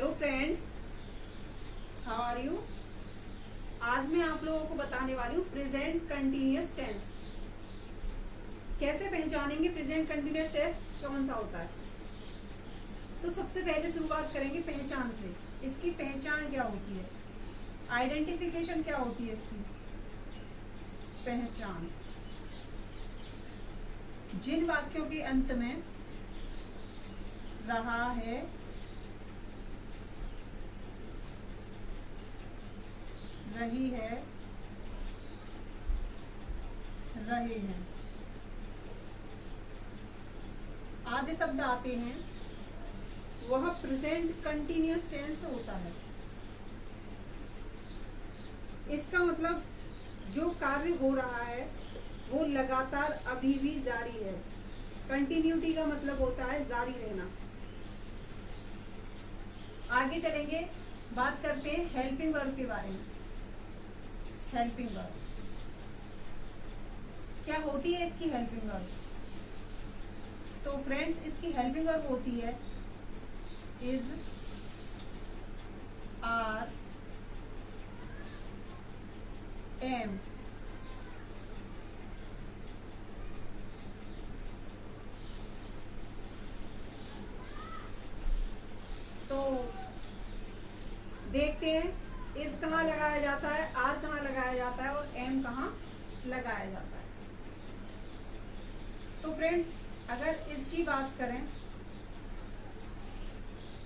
Hello friends, how are you. आज मैं आप लोगों को बताने वाली हूँ प्रेजेंट कंटिन्यूअस टेंस। कैसे पहचानेंगे प्रेजेंट कंटिन्यूअस टेंस कौन सा होता है। तो सबसे पहले शुरुआत करेंगे पहचान से। इसकी पहचान क्या होती है, आइडेंटिफिकेशन क्या होती है इसकी पहचान। जिन वाक्यों के अंत में रहा है, रही है, रहे हैं आदि शब्द आते हैं, वह प्रेजेंट कंटिन्यूअस टेंस होता है। इसका मतलब जो कार्य हो रहा है वो लगातार अभी भी जारी है। कंटिन्यूटी का मतलब होता है जारी रहना। आगे चलेंगे, बात करते हैं हेल्पिंग वर्ब के बारे में। हेल्पिंग वर्ब क्या होती है, इसकी हेल्पिंग वर्ब। तो फ्रेंड्स, इसकी हेल्पिंग वर्ब होती है इज, आर, एम। तो देखते हैं इस कहाँ लगाया जाता है, आर कहाँ लगाया जाता है और एम कहाँ लगाया जाता है। तो फ्रेंड्स, अगर इसकी बात करें,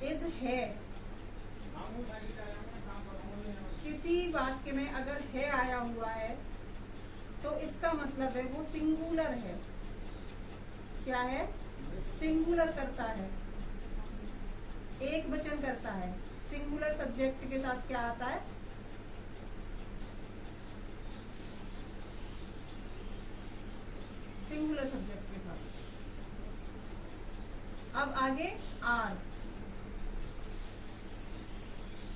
इस है, किसी वाक्य में अगर है आया हुआ है तो इसका मतलब है वो सिंगुलर है। क्या है, सिंगुलर करता है, एक वचन करता है। सिंगुलर सब्जेक्ट के साथ क्या आता है, सिंगुलर सब्जेक्ट के साथ। अब आगे आर।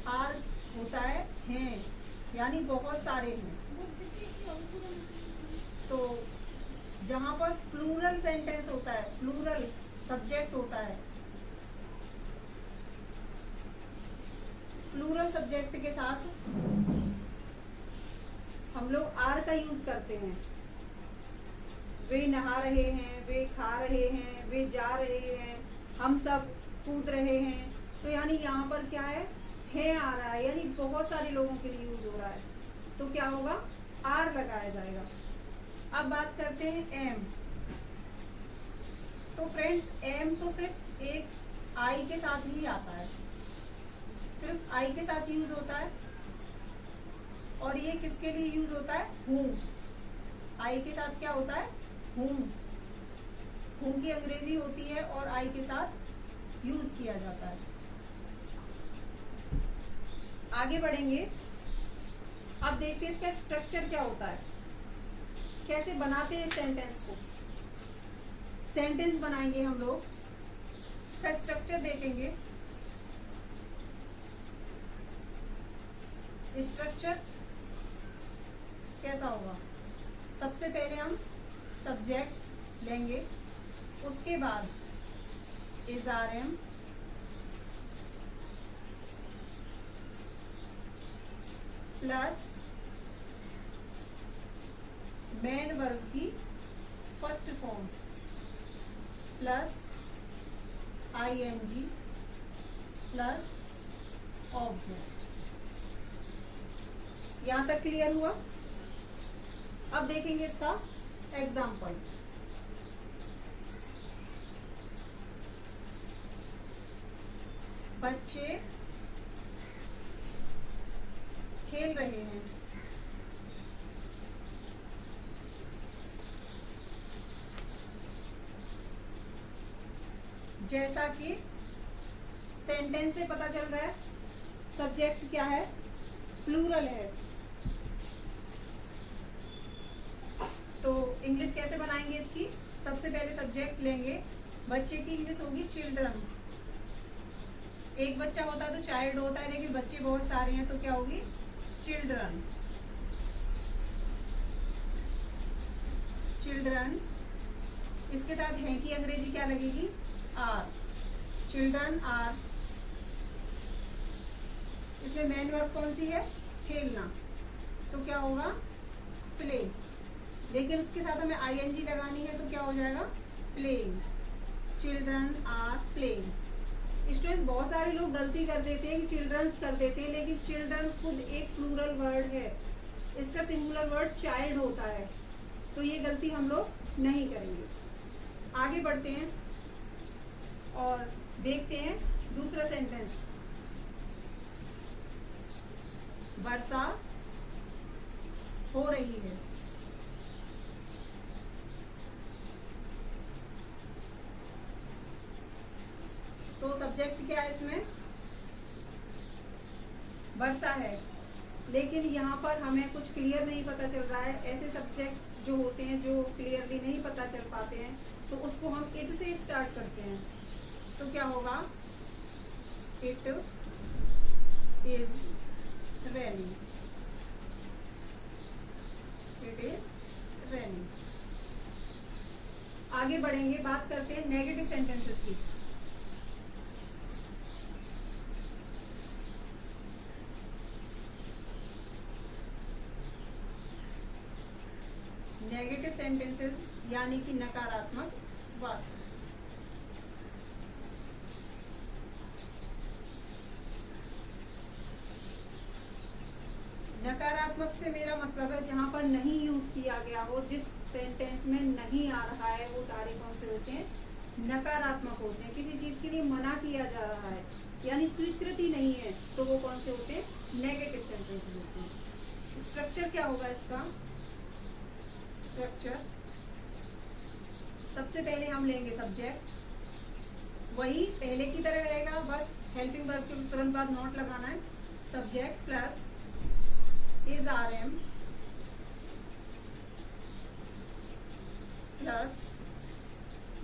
आर होता है यानी बहुत सारे हैं। तो जहां पर प्लूरल सेंटेंस होता है, प्लूरल सब्जेक्ट होता है, प्लूरल सब्जेक्ट के साथ हम लोग आर का यूज करते हैं। वे नहा रहे हैं, वे खा रहे हैं, वे जा रहे हैं, हम सब कूद रहे हैं। तो यानी यहाँ पर क्या है आ रहा है, यानी बहुत सारे लोगों के लिए यूज हो रहा है। तो क्या होगा, आर लगाया जाएगा। अब बात करते हैं एम। तो फ्रेंड्स, एम तो सिर्फ एक आई के साथ ही आता है, सिर्फ आई के साथ यूज होता है। और ये किसके लिए यूज होता है, हूँ। आई के साथ क्या होता है, हूँ। हूँ की अंग्रेजी होती है और आई के साथ यूज किया जाता है। आगे बढ़ेंगे, अब देखते हैं इसका स्ट्रक्चर क्या होता है, कैसे बनाते हैं सेंटेंस को। सेंटेंस बनाएंगे हम लोग, इसका स्ट्रक्चर देखेंगे। स्ट्रक्चर कैसा होगा, सबसे पहले हम सब्जेक्ट लेंगे, उसके बाद is, are, am, plus main verb की first form plus ING plus object. यहां तक क्लियर हुआ। अब देखेंगे इसका एग्जाम्पल। बच्चे खेल रहे हैं। जैसा कि सेंटेंस से पता चल रहा है, सब्जेक्ट क्या है, प्लूरल है। तो इंग्लिश कैसे बनाएंगे इसकी, सबसे पहले सब्जेक्ट लेंगे, बच्चे की इंग्लिश होगी चिल्ड्रन। एक बच्चा होता है तो चाइल्ड होता है, लेकिन बच्चे बहुत सारे हैं तो क्या होगी, चिल्ड्रन। चिल्ड्रन, इसके साथ है की अंग्रेजी क्या लगेगी, आर। चिल्ड्रन आर इसमें मेन वर्ब कौन सी है? खेलना। तो क्या होगा? प्ले। लेकिन उसके साथ हमें आईएनजी लगानी है तो क्या हो जाएगा? Playing. Children are playing. Students, बहुत सारे लोग गलती कर देते हैं कि चिल्ड्रंस कर देते हैं, लेकिन चिल्ड्रन खुद एक प्लूरल वर्ड है, इसका सिंगुलर वर्ड चाइल्ड होता है, तो ये गलती हम लोग नहीं करेंगे। आगे बढ़ते हैं और देखते हैं दूसरा सेंटेंस। वर्षा हो रही है। तो सब्जेक्ट क्या है इसमें? वर्षा है, लेकिन यहाँ पर हमें कुछ क्लियर नहीं पता चल रहा है। ऐसे सब्जेक्ट जो होते हैं जो क्लियरली नहीं पता चल पाते हैं, तो उसको हम इट से स्टार्ट करते हैं। तो क्या होगा? It is raining. It is raining. आगे बढ़ेंगे, बात करते हैं नेगेटिव सेंटेंसेस की। नेगेटिव सेंटेंसेस यानी कि नकारात्मक वाक्य। नकारात्मक से मेरा मतलब है जहां पर नहीं यूज किया गया हो, जिस सेंटेंस में नहीं आ रहा है, वो सारे कौन से होते हैं? नकारात्मक होते हैं। किसी चीज के लिए मना किया जा रहा है यानी स्वीकृति नहीं है, तो वो कौन से होते हैं? नेगेटिव सेंटेंसेस होते हैं। स्ट्रक्चर क्या होगा इसका? स्ट्रक्चर सबसे पहले हम लेंगे सब्जेक्ट, वही पहले की तरह रहेगा, बस हेल्पिंग वर्ब के तुरंत बाद नॉट लगाना है। Subject plus is are am plus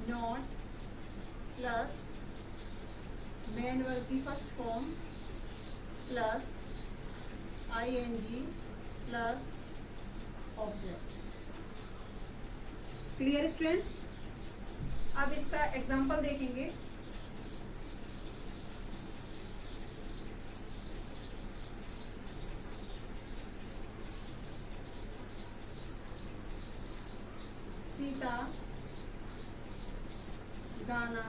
not plus main verb की first form plus ING plus object. Clear students? अब इसका एग्जांपल देखेंगे। सीता गाना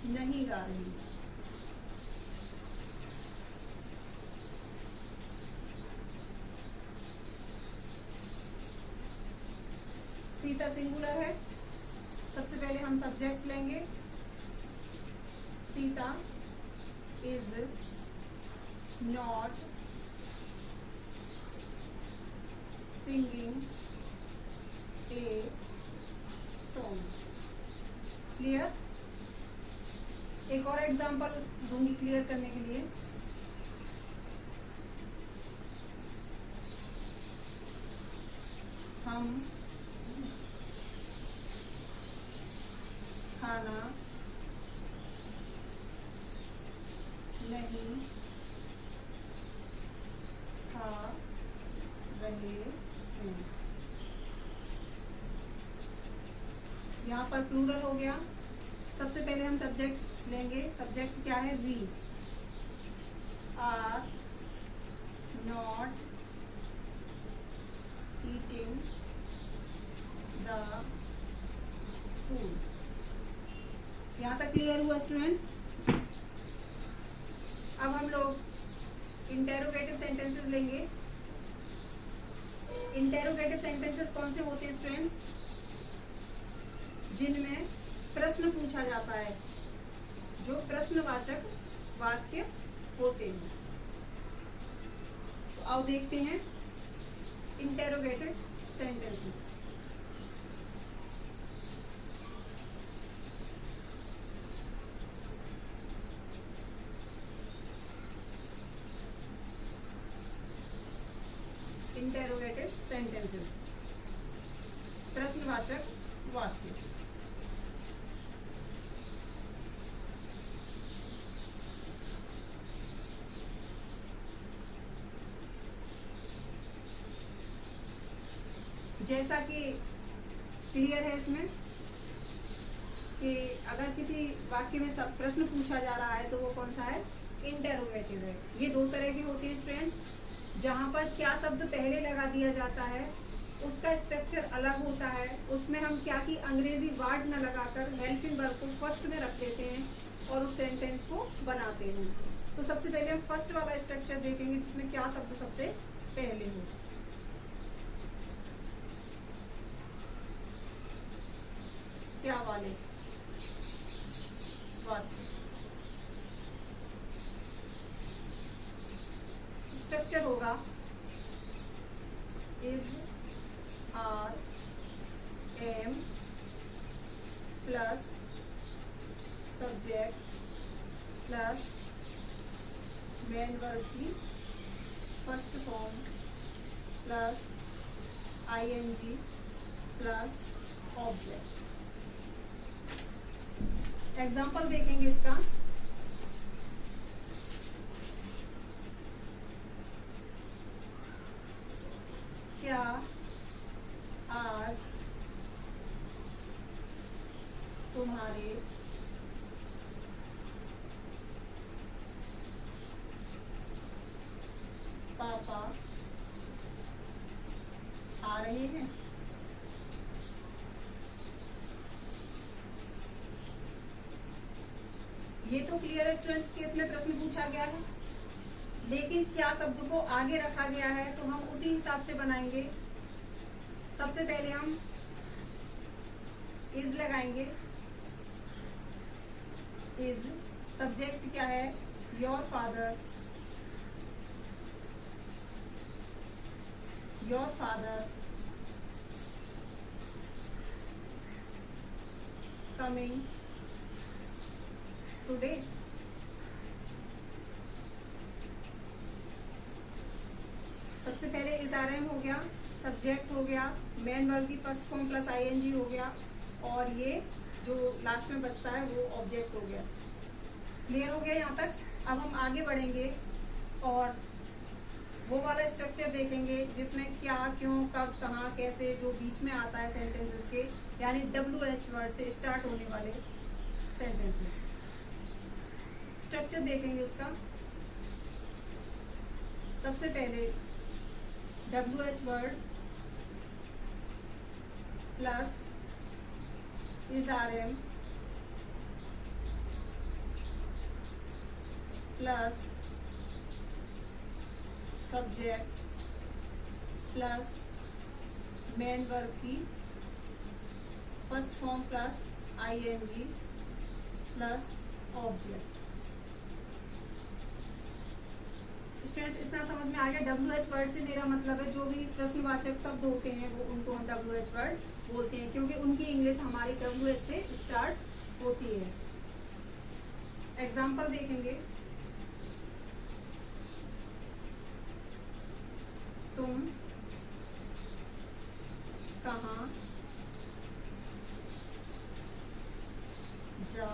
नहीं गा रही। सीता सिंगुलर है, सबसे पहले हम सब्जेक्ट लेंगे। Sita is not singing a song. Clear? एक और एग्जांपल दूंगी क्लियर करने के लिए। हम खाना नहीं खा रहे हैं। यहाँ पर प्लूरल हो गया। सबसे पहले हम सब्जेक्ट लेंगे। सब्जेक्ट क्या है? We are not eating the food. यहाँ तक क्लियर हुआ स्टूडेंट्स? अब हम लोग इंटेरोगेटिव सेंटेंसेस लेंगे। इंटेरोगेटिव सेंटेंसेस कौन से होते हैं स्टूडेंट्स? जिनमें प्रश्न पूछा जाता है, जो प्रश्नवाचक वाक्य होते हैं। तो आओ देखते हैं इंटेरोगेटिव सेंटेंसेस। इंटेरोगेटिव सेंटेंसेस, प्रश्नवाचक वाक्य। जैसा कि क्लियर है इसमें कि अगर किसी वाक्य में सब प्रश्न पूछा जा रहा है तो वो कौन सा है? इंटेरोगेटिव है। ये दो तरह की होती है स्टूडेंट्स, जहाँ पर क्या शब्द पहले लगा दिया जाता है उसका स्ट्रक्चर अलग होता है। उसमें हम क्या की अंग्रेजी वर्ड न लगाकर हेल्पिंग वर्ब को फर्स्ट में रख देते हैं और उस सेंटेंस को बनाते हैं। तो सबसे पहले हम फर्स्ट वाला स्ट्रक्चर देखेंगे जिसमें क्या शब्द सबसे पहले हो। क्या वाले स्ट्रक्चर होगा is, are, am plus subject plus main verb की first form plus ING plus object. Example देखेंगे इसका। क्या आज तुम्हारे पापा आ रहे हैं? ये तो क्लियर है स्टूडेंट्स कि इसमें प्रश्न पूछा गया है, लेकिन क्या शब्द को आगे रखा गया है तो हम उसी हिसाब से बनाएंगे। सबसे पहले हम इज लगाएंगे। इज सब्जेक्ट क्या है? Your father, your father coming today. सबसे पहले इज आर एम हो गया, सब्जेक्ट हो गया, मेन वर्ब की फर्स्ट फॉर्म प्लस आईएनजी हो गया, और ये जो लास्ट में बचता है वो ऑब्जेक्ट हो गया। क्लियर हो गया यहाँ तक? अब हम आगे बढ़ेंगे और वो वाला स्ट्रक्चर देखेंगे जिसमें क्या, क्यों, कब, कहाँ, कैसे, जो बीच में आता है सेंटेंसेस के, यानी WH वर्ड से स्टार्ट होने वाले सेंटेंसेस। स्ट्रक्चर देखेंगे उसका। सबसे पहले WH word plus is are am plus subject plus main verb की first form plus ING plus object. Students इतना समझ में आ गया? WH वर्ड से मेरा मतलब है जो भी प्रश्नवाचक शब्द होते हैं वो उनको हम WH वर्ड बोलते हैं, क्योंकि उनकी इंग्लिश हमारी WH से स्टार्ट होती है। एग्जाम्पल देखेंगे। तुम कहाँ जा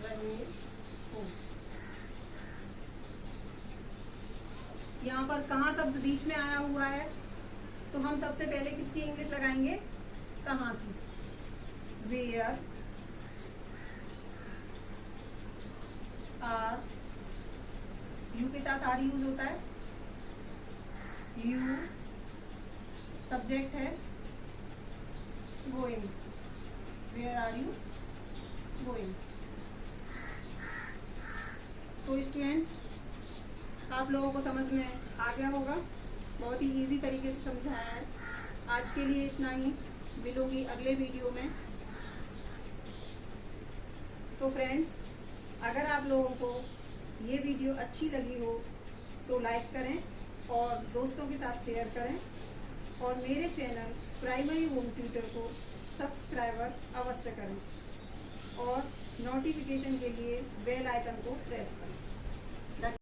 रहे हो? यहाँ पर कहाँ शब्द बीच में आया हुआ है तो हम सबसे पहले किसकी इंग्लिश लगाएंगे? कहाँ की। वेयर आर, यू के साथ आर यूज होता है। यू सब्जेक्ट है, going, where are you going. तो स्टूडेंट्स आप लोगों को समझ में आ गया होगा, बहुत ही इजी तरीके से समझाया है। आज के लिए इतना ही, मिलूंगी अगले वीडियो में। तो फ्रेंड्स अगर आप लोगों को ये वीडियो अच्छी लगी हो तो लाइक करें और दोस्तों के साथ शेयर करें, और मेरे चैनल प्राइमरी होम ट्यूटर को सब्सक्राइबर अवश्य करें और नोटिफिकेशन के लिए बेल आइकन को प्रेस करें।